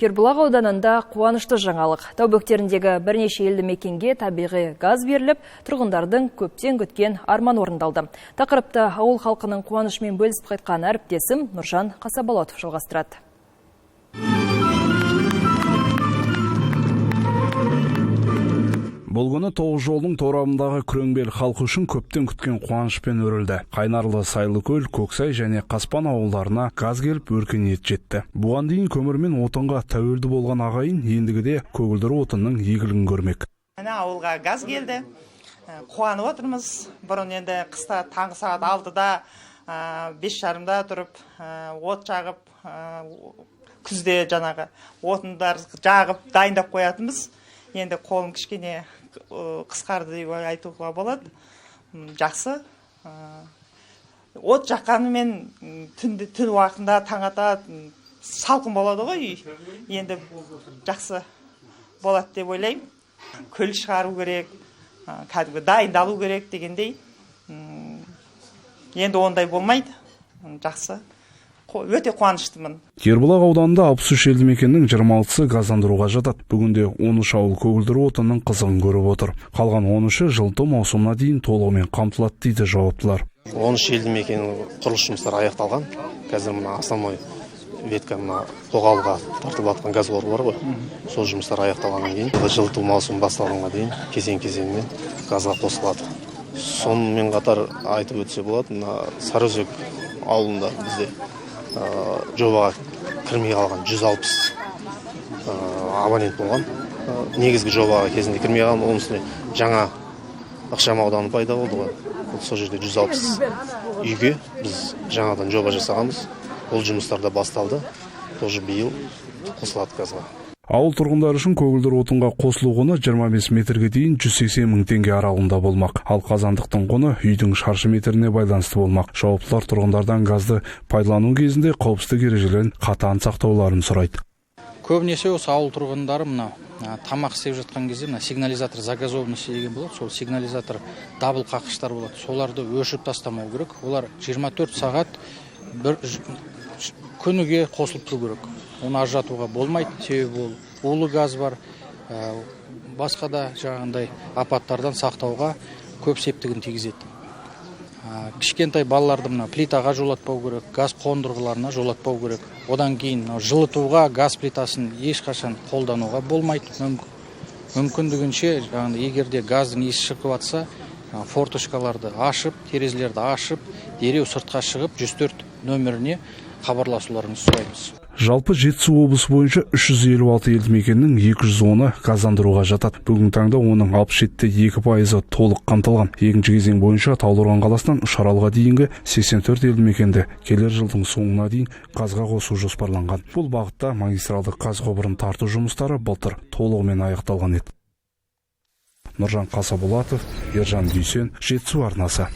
Кербұлақ ауданында қуанышты жаңалық. Тау бөктеріндегі бірнеше елді мекенге табиғи газ беріліп, тұрғындардың көптен күткен арман орындалды. Тақырыпты ауыл халқының қуанышымен бөлісіп қайтқан әріптесім Нұржан Қасаболатов жалғастырады. Бұл күні тоғыз жолдың торабындағы күреңбел халқы үшін көптен күткен қуанышпен өрілді. Қайнарлы Сайлыкөл, Көксай және Қаспан ауылдарына газ келіп өркениет жетті. Бұған дейін көмір мен отынға тәуелді болған ағайын ендігіде көгілдір отынның игілігін көрмек. Ауылға газ келді. Қуанып отырмыз. Бұрын енді қыста таңғы сағат 6-да 5:30-да тұрып от жағып, күзде жаңағы отындар жағып дайындап қоятынбыз. Енді қолым кішкене қысқарды деп айтуға болады. Жақсы. От жаққанымен түн уақытында таң ата салқын болады ғой. Енді жақсы болады деп ойлаймын. Көл шығару керек, кәдімгі дайындалу керек дегендей. Енді ондай болмайды. Жақсы. Өте қуаныштымын. Кербұлақ ауданында 63 елді мекеннің 26-сы газдандыруға жатады. Бүгінде 13 ауыл көгілдір отынның қызығын көріп отыр. Қалған 13-і жылыту маусымына дейін толығымен қамтылады дейді жауаптылар. 13 елді мекеннің құрылыс жұмыстары аяқталған. Қазір мына основной ветка мына тоғалға тартылып жатқан газ құбыры бар ғой. Сол жұмыстар аяқталғаннан кейін жылыту маусымы басталғанға дейін кезең-кезеңмен газға қосылады. Сонымен қатар айтып өтсе болады, мына Сарыөзек ауылында бізде жобаға кірмей қалған 160 абонент болған. Негізгі жобаға кезінде кірмей қалған, оның үстіне жаңа ықшам ауданы пайда болды ғой. Сол жерде 160 үйге біз жаңадан жоба жасағанбыз. Ол жұмыстар да басталды. Тоже биыл қосылады газға. Ауыл тұрғындары үшін көгілдір отынға қосылу құны 25 метрге дейін 180 мың теңге аралығында болмақ. Ал қазандықтың құны үйдің шаршы метріне байланысты болмақ. Жауаптылар тұрғындардан газды пайдалану кезінде қауіпсіздік ережелерін қатаң сақтауларын сұрайды. Көбінесе осы ауыл тұрғындары мына тамақ істеп жатқан кезде мына сигнализатор загазованный деген болады. Сол сигнализатор дабыл қаққыштар болады. Соларды өшіріп тастамау керек. Олар 24 сағат күніге қосылып тұру керек. Оны ажыратуға болмайды, себебі ол улы газ бар, басқа да жаңағындай апаттардан сақтауға көп септігін тигізеді. Кішкентай балаларды мына плитаға жолатпау керек, газ қондырғыларына жолатпау керек. Одан кейін жылытуға газ плитасын ешқашан қолдануға болмайды. Мүмкіндігінше жаңағындай егерде газдың иісі шығып жатса, форточкаларды ашып, терезелерді ашып, дереу сыртқа шығып 104 нөміріне хабарласуларыңызды сұраймыз. Жалпы Жетісу облысы бойынша 356 елді мекеннің 210-ы газдандыруға жатады. Бүгін таңда оның 67,2% толық қамтылған. Екінші кезең бойынша Талдықорған қаласынан Үшаралға дейінгі 84 елді мекенді келер жылдың соңына дейін газға қосу жоспарланған. Бұл бағытта магистралдық газ құбырын тарту жұмыстары былтыр толығымен аяқталған еді. Нұржан Қасаболатов, Ержан Дүйсен, Жетісу арнасы.